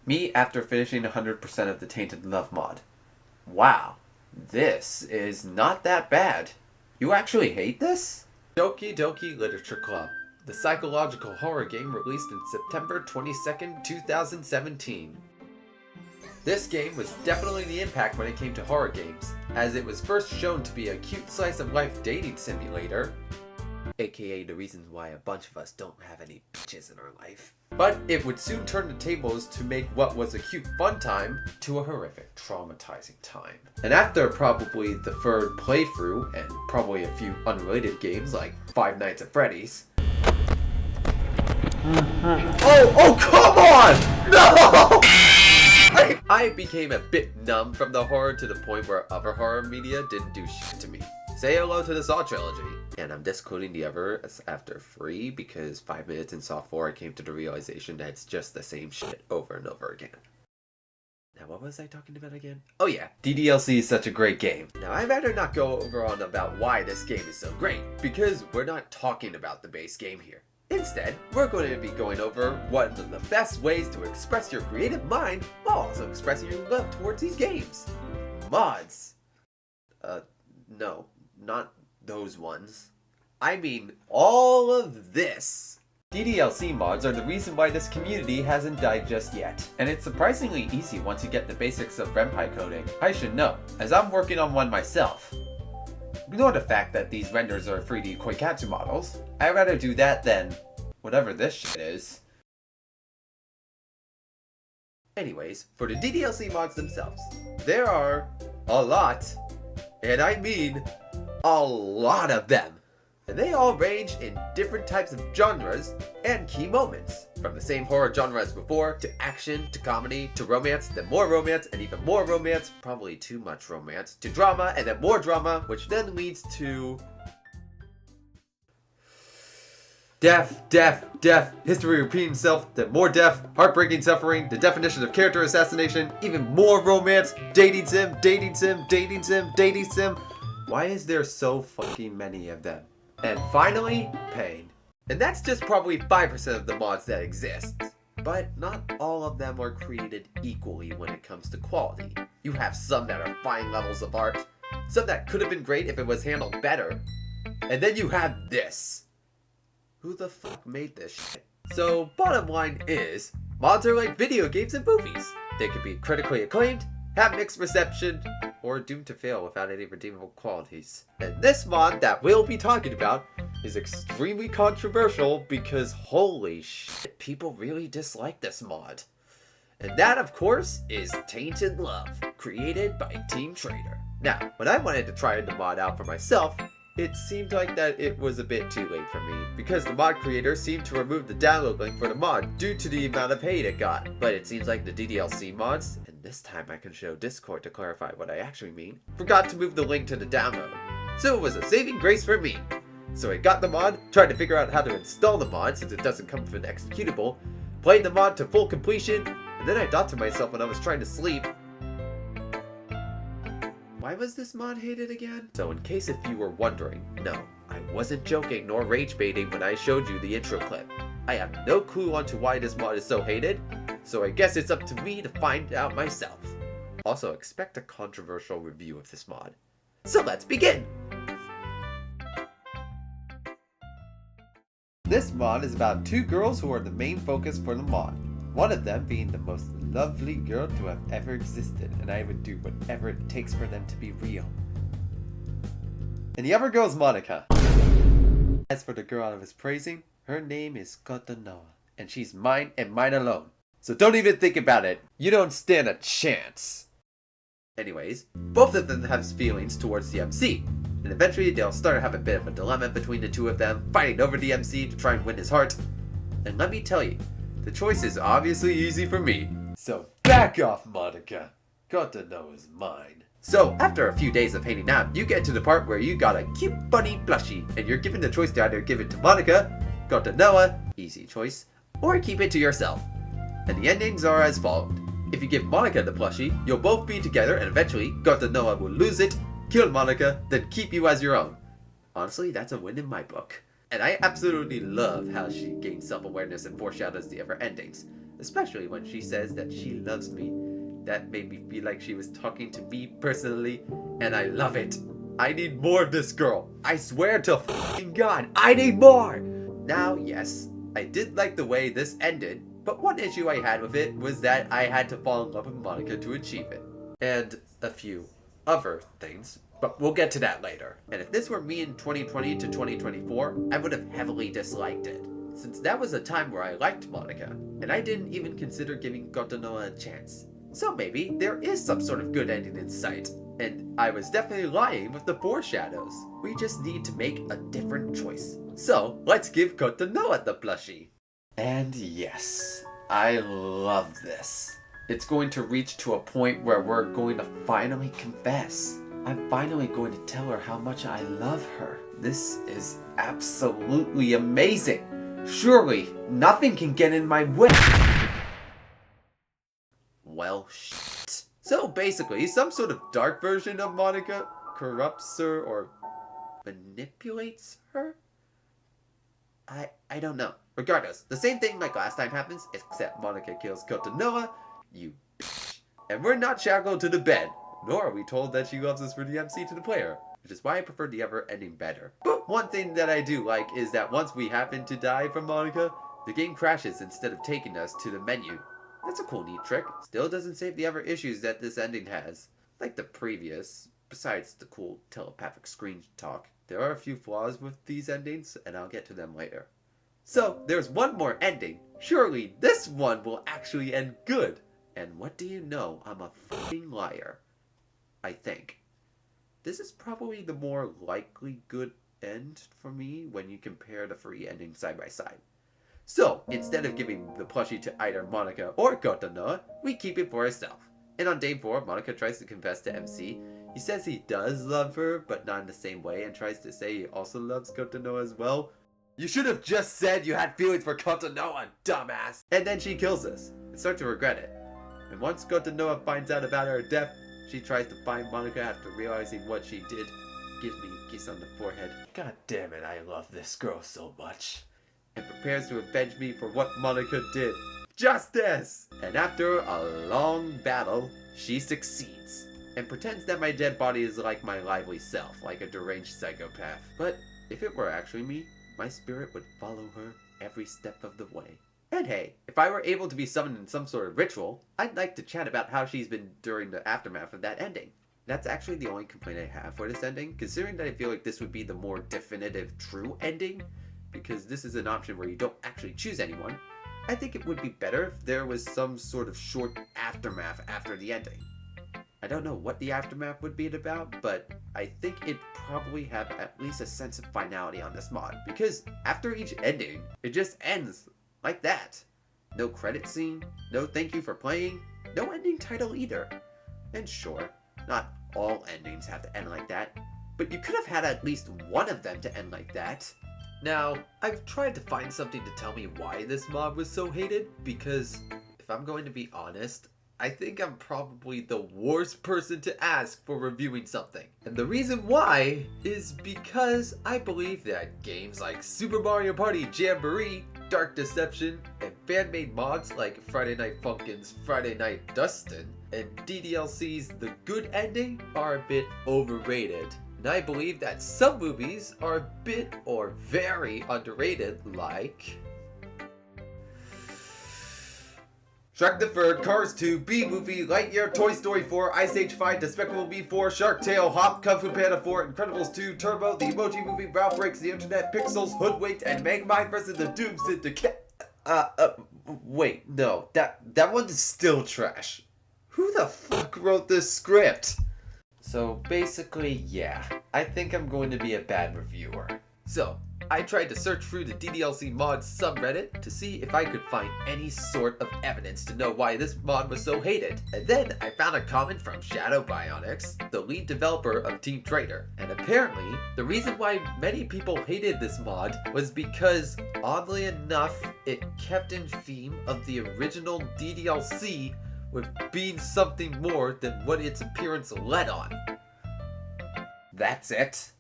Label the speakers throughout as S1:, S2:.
S1: Me after finishing 100% of the Tainted Love mod. Wow, this is not that bad. You actually hate this? Doki Doki Literature Club, the psychological horror game released in September 22nd, 2017. This game was definitely the impact when it came to horror games, as it was first shown to be a cute slice-of-life dating simulator, aka the reasons why a bunch of us don't have any bitches in our life. But it would soon turn the tables to make what was a cute fun time to a horrific, traumatizing time. And after probably the third playthrough, and probably a few unrelated games like Five Nights at Freddy's. Oh, come on! No! I became a bit numb from the horror to the point where other horror media didn't do shit to me. Say hello to the Saw trilogy. And I'm discluding the others after 3 because 5 minutes in Saw 4 I came to the realization that it's just the same shit over and over again. Now what was I talking about again? Oh yeah, DDLC is such a great game. Now I'd rather not go over on about why this game is so great, because we're not talking about the base game here. Instead, we're going to be going over one of the best ways to express your creative mind while also expressing your love towards these games. Mods. No, not those ones. I mean all of this. DDLC mods are the reason why this community hasn't died just yet. And it's surprisingly easy once you get the basics of renpai coding. I should know, as I'm working on one myself. Ignore the fact that these renders are 3D Koikatsu models. I'd rather do that than whatever this shit is. Anyways, for the DDLC mods themselves, there are a lot, and I mean a lot of them. And they all range in different types of genres and key moments. From the same horror genre as before, to action, to comedy, to romance, then more romance, and even more romance, probably too much romance, to drama, and then more drama, which then leads to death, history repeating itself, then more death, heartbreaking suffering, the definition of character assassination, even more romance, dating sim. Why is there so fucking many of them? And finally, pain. And that's just probably 5% of the mods that exist. But not all of them are created equally when it comes to quality. You have some that are fine levels of art, some that could have been great if it was handled better, and then you have this. Who the fuck made this shit? So, bottom line is, mods are like video games and movies. They could be critically acclaimed, have mixed reception, or doomed to fail without any redeemable qualities. And this mod that we'll be talking about is extremely controversial because holy shit, people really dislike this mod. And that, of course, is Tainted Love, created by Team Trader. Now, when I wanted to try the mod out for myself, it seemed like that it was a bit too late for me, because the mod creator seemed to remove the download link for the mod due to the amount of hate it got. But it seems like the DDLC mods, and this time I can show Discord to clarify what I actually mean, forgot to move the link to the download. So it was a saving grace for me. So I got the mod, tried to figure out how to install the mod since it doesn't come with an executable, played the mod to full completion, and then I thought to myself when I was trying to sleep, why was this mod hated again? So in case if you were wondering, no, I wasn't joking nor rage baiting when I showed you the intro clip. I have no clue onto why this mod is so hated, so I guess it's up to me to find out myself. Also, expect a controversial review of this mod. So let's begin! This mod is about 2 girls who are the main focus for the mod. One of them being the most lovely girl to have ever existed, and I would do whatever it takes for them to be real. And the other girl is Monica. As for the girl I was praising, her name is Kotonoa, and she's mine and mine alone. So don't even think about it. You don't stand a chance. Anyways, both of them have feelings towards the MC, and eventually they'll start to have a bit of a dilemma between the two of them, fighting over the MC to try and win his heart. And let me tell you, the choice is obviously easy for me. So back off, Monica. Kotonoa is mine. So after a few days of hanging out, you get to the part where you got a cute bunny plushie, and you're given the choice to either give it to Monica, Kotonoa, easy choice, or keep it to yourself. And the endings are as followed. If you give Monica the plushie, you'll both be together and eventually Kotonoa will lose it, kill Monica, then keep you as your own. Honestly, that's a win in my book. And I absolutely love how she gains self-awareness and foreshadows the other endings. especially when she says that she loves me. That made me feel like she was talking to me personally, and I love it. I need more of this girl. I swear to f***ing God, I need more! Now, yes, I did like the way this ended, but one issue I had with it was that I had to fall in love with Monica to achieve it. And a few other things, but we'll get to that later. And if this were me in 2020 to 2024, I would have heavily disliked it, since that was a time where I liked Monica, and I didn't even consider giving Kotonoha a chance. So maybe there is some sort of good ending in sight, and I was definitely lying with the foreshadows. We just need to make a different choice. So let's give Kotonoha the plushie. And yes, I love this. It's going to reach to a point where we're going to finally confess. I'm finally going to tell her how much I love her. This is absolutely amazing. Surely nothing can get in my way. Well, shit. So basically, some sort of dark version of Monica corrupts her or manipulates her? I don't know. Regardless, the same thing like last time happens, except Monica kills Kotonoha, you bitch. And we're not shackled to the bed, nor are we told that she loves us for the MC to the player, which is why I prefer the other ending better. But one thing that I do like is that once we happen to die from Monica, the game crashes instead of taking us to the menu. That's a cool neat trick. Still doesn't save the other issues that this ending has, like the previous, besides the cool telepathic screen talk. There are a few flaws with these endings, and I'll get to them later. So, there's one more ending. Surely this one will actually end good. And what do you know? I'm a f***ing liar. I think. This is probably the more likely good end for me when you compare the three endings side by side. So, instead of giving the plushie to either Monica or Kotonoha, we keep it for herself. And on day 4, Monica tries to confess to MC. He says he does love her, but not in the same way, and tries to say he also loves Kotonoha as well. You should have just said you had feelings for Kotonoha, dumbass! And then she kills us, and starts to regret it. And once Kotonoha finds out about her death, she tries to find Monica after realizing what she did. Gives me a kiss on the forehead. God damn it, I love this girl so much. And prepares to avenge me for what Monica did. Justice! And after a long battle, she succeeds. And pretends that my dead body is like my lively self, like a deranged psychopath. But if it were actually me, my spirit would follow her every step of the way. And hey, if I were able to be summoned in some sort of ritual, I'd like to chat about how she's been during the aftermath of that ending. That's actually the only complaint I have for this ending, considering that I feel like this would be the more definitive true ending, because this is an option where you don't actually choose anyone. I think it would be better if there was some sort of short aftermath after the ending. I don't know what the aftermath would be about, but I think it'd probably have at least a sense of finality on this mod, because after each ending, it just ends like that. No credit scene, no thank you for playing, no ending title either. And sure, not all endings have to end like that, but you could have had at least one of them to end like that. Now, I've tried to find something to tell me why this mod was so hated, because if I'm going to be honest, I think I'm probably the worst person to ask for reviewing something. And the reason why is because I believe that games like Super Mario Party Jamboree, Dark Deception, and fan-made mods like Friday Night Funkin's Friday Night Dustin, and DDLC's The Good Ending are a bit overrated. And I believe that some movies are a bit or very underrated, like Shrek the Third, Cars 2, B-Movie, Lightyear, Toy Story 4, Ice Age 5, Despicable Me 4, Shark Tale, Hop, Kung Fu Panda 4, Incredibles 2, Turbo, The Emoji Movie, Ralph Breaks the Internet, Pixels, Hoodwinked, and Megamind vs. the Doom Syndicate. Wait, no, that one is still trash. Who the fuck wrote this script? So basically, yeah, I think I'm going to be a bad reviewer. So, I tried to search through the DDLC Mod subreddit to see if I could find any sort of evidence to know why this mod was so hated. And then I found a comment from Shadow Bionics, the lead developer of Team Traitor. And apparently, the reason why many people hated this mod was because, oddly enough, it kept in theme of the original DDLC with being something more than what its appearance led on. That's it?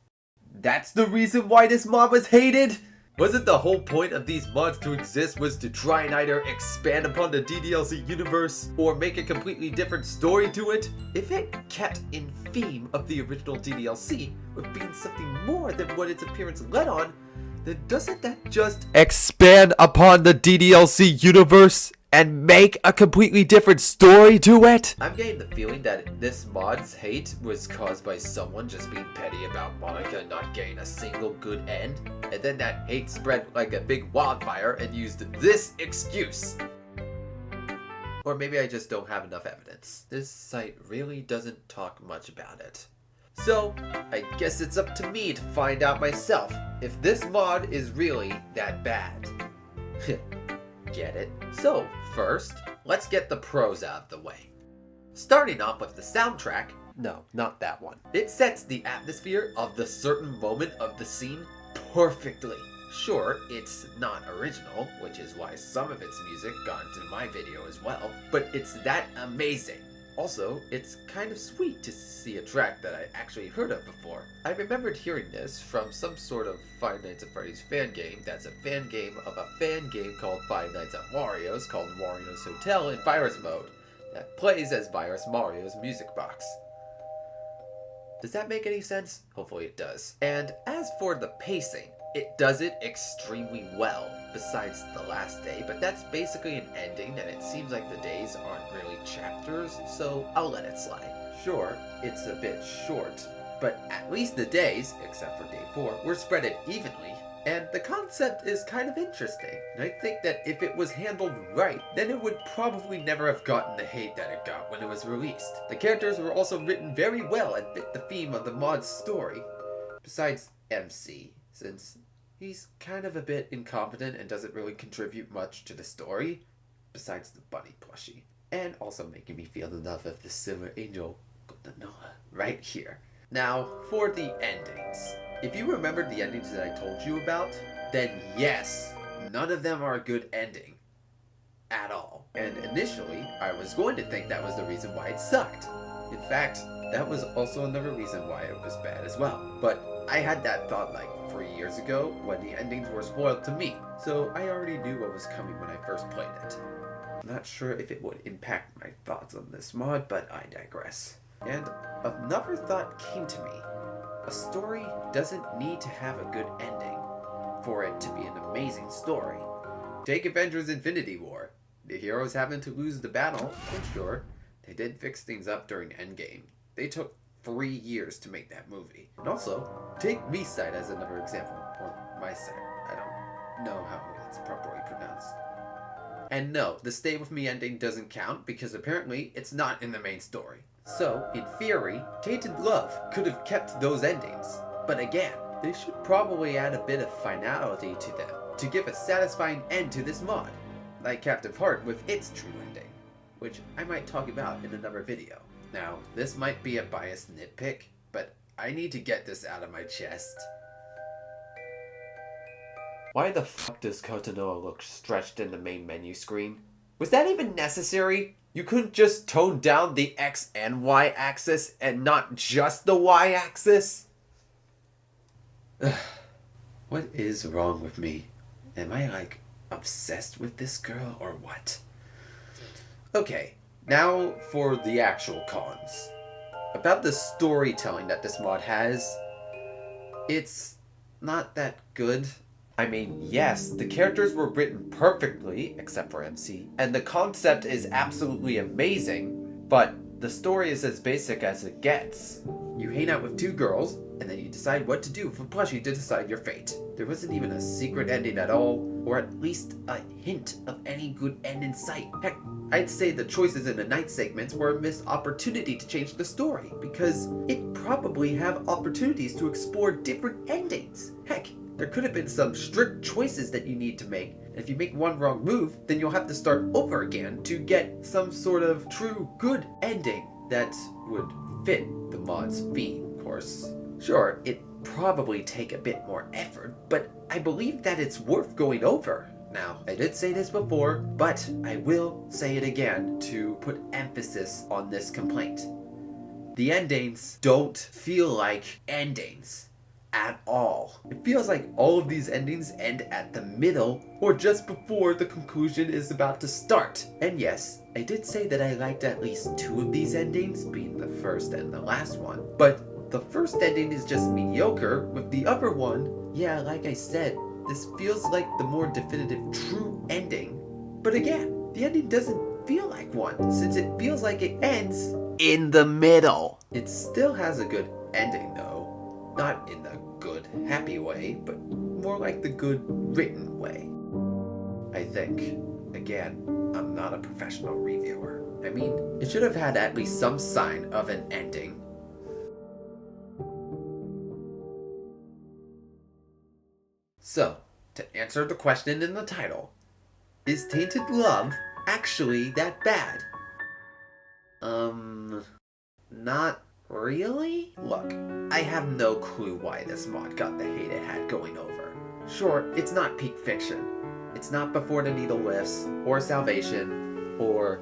S1: That's the reason why this mod was hated? Wasn't the whole point of these mods to exist was to try and either expand upon the DDLC universe or make a completely different story to it? If it kept in theme of the original DDLC with being something more than what its appearance led on, then doesn't that just expand upon the DDLC universe and make a completely different story to it? I'm getting the feeling that this mod's hate was caused by someone just being petty about Monica not getting a single good end, and then that hate spread like a big wildfire and used this excuse. Or maybe I just don't have enough evidence. This site really doesn't talk much about it. So, I guess it's up to me to find out myself if this mod is really that bad. Get it? So, first, let's get the pros out of the way. Starting off with the soundtrack, no, not that one. It sets the atmosphere of the certain moment of the scene perfectly. Sure, it's not original, which is why some of its music got into my video as well, but it's that amazing. Also, it's kind of sweet to see a track that I actually heard of before. I remembered hearing this from some sort of Five Nights at Freddy's fan game that's a fan game of a fan game called Five Nights at Mario's called Mario's Hotel in Virus Mode that plays as Virus Mario's music box. Does that make any sense? Hopefully it does. And as for the pacing, it does it extremely well, besides the last day, but that's basically an ending and it seems like the days aren't really chapters, so I'll let it slide. Sure, it's a bit short, but at least the days, except for day 4, were spread evenly, and the concept is kind of interesting. And I think that if it was handled right, then it would probably never have gotten the hate that it got when it was released. The characters were also written very well and fit the theme of the mod's story, besides MC, since he's kind of a bit incompetent and doesn't really contribute much to the story, besides the bunny plushie. And also making me feel the love of the silver angel, Noah, right here. Now, for the endings. If you remembered the endings that I told you about, then yes, none of them are a good ending. At all. And initially, I was going to think that was the reason why it sucked. In fact, that was also another reason why it was bad as well. But I had that thought like 3 years ago when the endings were spoiled to me, so I already knew what was coming when I first played it. I'm not sure if it would impact my thoughts on this mod, but I digress. And another thought came to me. A story doesn't need to have a good ending for it to be an amazing story. Take Avengers Infinity War. The heroes happened to lose the battle, and sure, they did fix things up during Endgame. They took 3 years to make that movie. And also, take Me Side as another example. Or My Side. I don't know how it's properly pronounced. And no, the Stay With Me ending doesn't count because apparently it's not in the main story. So, in theory, Tainted Love could have kept those endings. But again, they should probably add a bit of finality to them to give a satisfying end to this mod. Like Captive Heart with its true ending, which I might talk about in another video. Now, this might be a biased nitpick, but I need to get this out of my chest. Why the fuck does Koikatsu look stretched in the main menu screen? Was that even necessary? You couldn't just tone down the X and Y axis and not just the Y axis? What is wrong with me? Am I like obsessed with this girl or what? Okay, now for the actual cons. About the storytelling that this mod has, it's not that good. I mean, yes, the characters were written perfectly, except for MC, and the concept is absolutely amazing, but the story is as basic as it gets. You hang out with 2 girls, and then you decide what to do with a plushie to decide your fate. There wasn't even a secret ending at all, or at least a hint of any good end in sight. Heck, I'd say the choices in the night segments were a missed opportunity to change the story, because it probably have opportunities to explore different endings. Heck, there could have been some strict choices that you need to make. And if you make one wrong move, then you'll have to start over again to get some sort of true good ending that would fit the mod's theme, of course. Sure, it'd probably take a bit more effort, but I believe that it's worth going over. Now, I did say this before, but I will say it again to put emphasis on this complaint. The endings don't feel like endings at all. It feels like all of these endings end at the middle or just before the conclusion is about to start. And yes, I did say that I liked at least 2 of these endings, being the first and the last one, but the first ending is just mediocre, with the other one, yeah, like I said, this feels like the more definitive true ending. But again, the ending doesn't feel like one, since it feels like it ends in the middle. It still has a good ending though. Not in the good, happy way, but more like the good, written way. I think. Again, I'm not a professional reviewer. I mean, it should have had at least some sign of an ending. So, to answer the question in the title, is Tainted Love actually that bad? Not really? Look, I have no clue why this mod got the hate it had going over. Sure, it's not peak fiction. It's not Before the Needle Lifts, or Salvation, or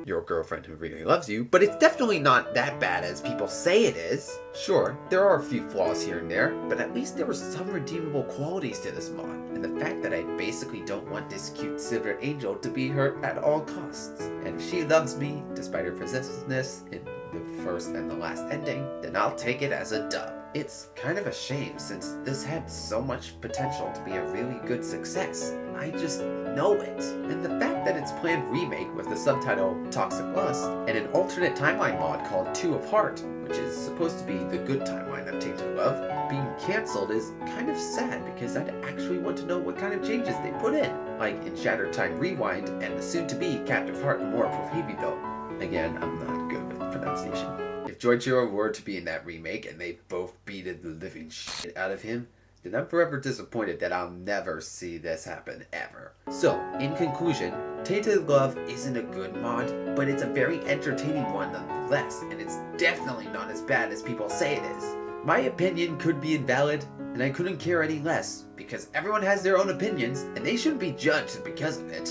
S1: Your Girlfriend Who Really Loves You, but it's definitely not that bad as people say it is. Sure, there are a few flaws here and there, but at least there were some redeemable qualities to this mod. And the fact that I basically don't want this cute silver angel to be hurt at all costs. And if she loves me, despite her possessiveness in the first and the last ending, then I'll take it as a dub. It's kind of a shame since this had so much potential to be a really good success. I just know it. And the fact that its planned remake with the subtitle Toxic Lust and an alternate timeline mod called Two of Heart, which is supposed to be the good timeline of Tainted Love, being cancelled is kind of sad because I'd actually want to know what kind of changes they put in, like in Shattered Time Rewind and the soon-to-be Captive Heart More Prohibido. Again, I'm not good with pronunciation. If Joichiro were to be in that remake and they both beated the living shit out of him, then I'm forever disappointed that I'll never see this happen ever. So, in conclusion, Tainted Love isn't a good mod, but it's a very entertaining one nonetheless, and it's definitely not as bad as people say it is. My opinion could be invalid, and I couldn't care any less, because everyone has their own opinions, and they shouldn't be judged because of it.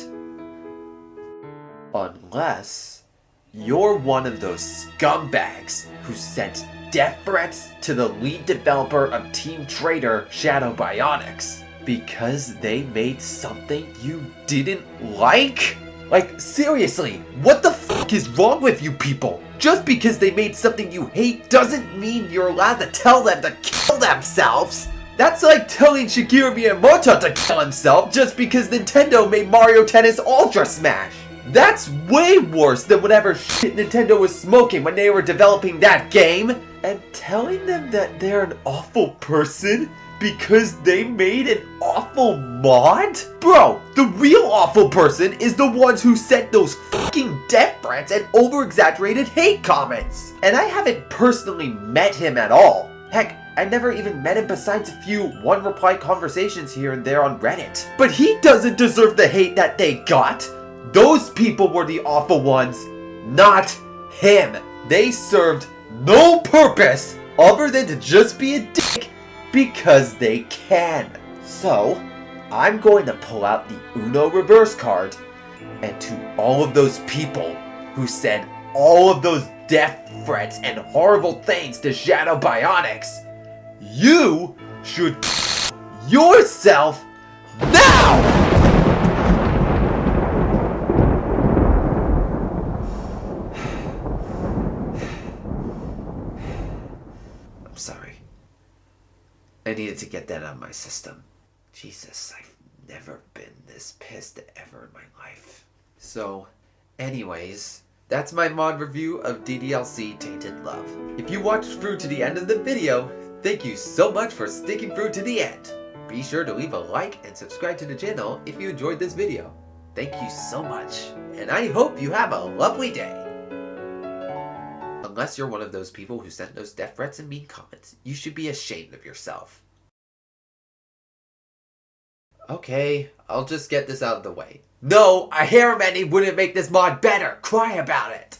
S1: Unless you're one of those scumbags who sent death threats to the lead developer of Team Traitor Shadow Bionics because they made something you didn't like? Like, seriously, what the fuck is wrong with you people? Just because they made something you hate doesn't mean you're allowed to tell them to kill themselves. That's like telling Shigeru Miyamoto to kill himself just because Nintendo made Mario Tennis Ultra Smash. That's way worse than whatever shit Nintendo was smoking when they were developing that game. And telling them that they're an awful person because they made an awful mod? Bro, the real awful person is the ones who sent those fucking death threats and over-exaggerated hate comments. And I haven't personally met him at all. Heck, I never even met him besides a few one-reply conversations here and there on Reddit. But he doesn't deserve the hate that they got. Those people were the awful ones, not him. They served no purpose other than to just be a dick because they can. So, I'm going to pull out the Uno reverse card, and to all of those people who said all of those death threats and horrible things to Shadow Bionics, you should yourself now! I'm sorry. I needed to get that out of my system. Jesus, I've never been this pissed ever in my life. So, anyways, that's my mod review of DDLC Tainted Love. If you watched through to the end of the video, thank you so much for sticking through to the end. Be sure to leave a like and subscribe to the channel if you enjoyed this video. Thank you so much, and I hope you have a lovely day. Unless you're one of those people who sent those death threats and mean comments, you should be ashamed of yourself. Okay, I'll just get this out of the way. No, a hair mending wouldn't make this mod better! Cry about it!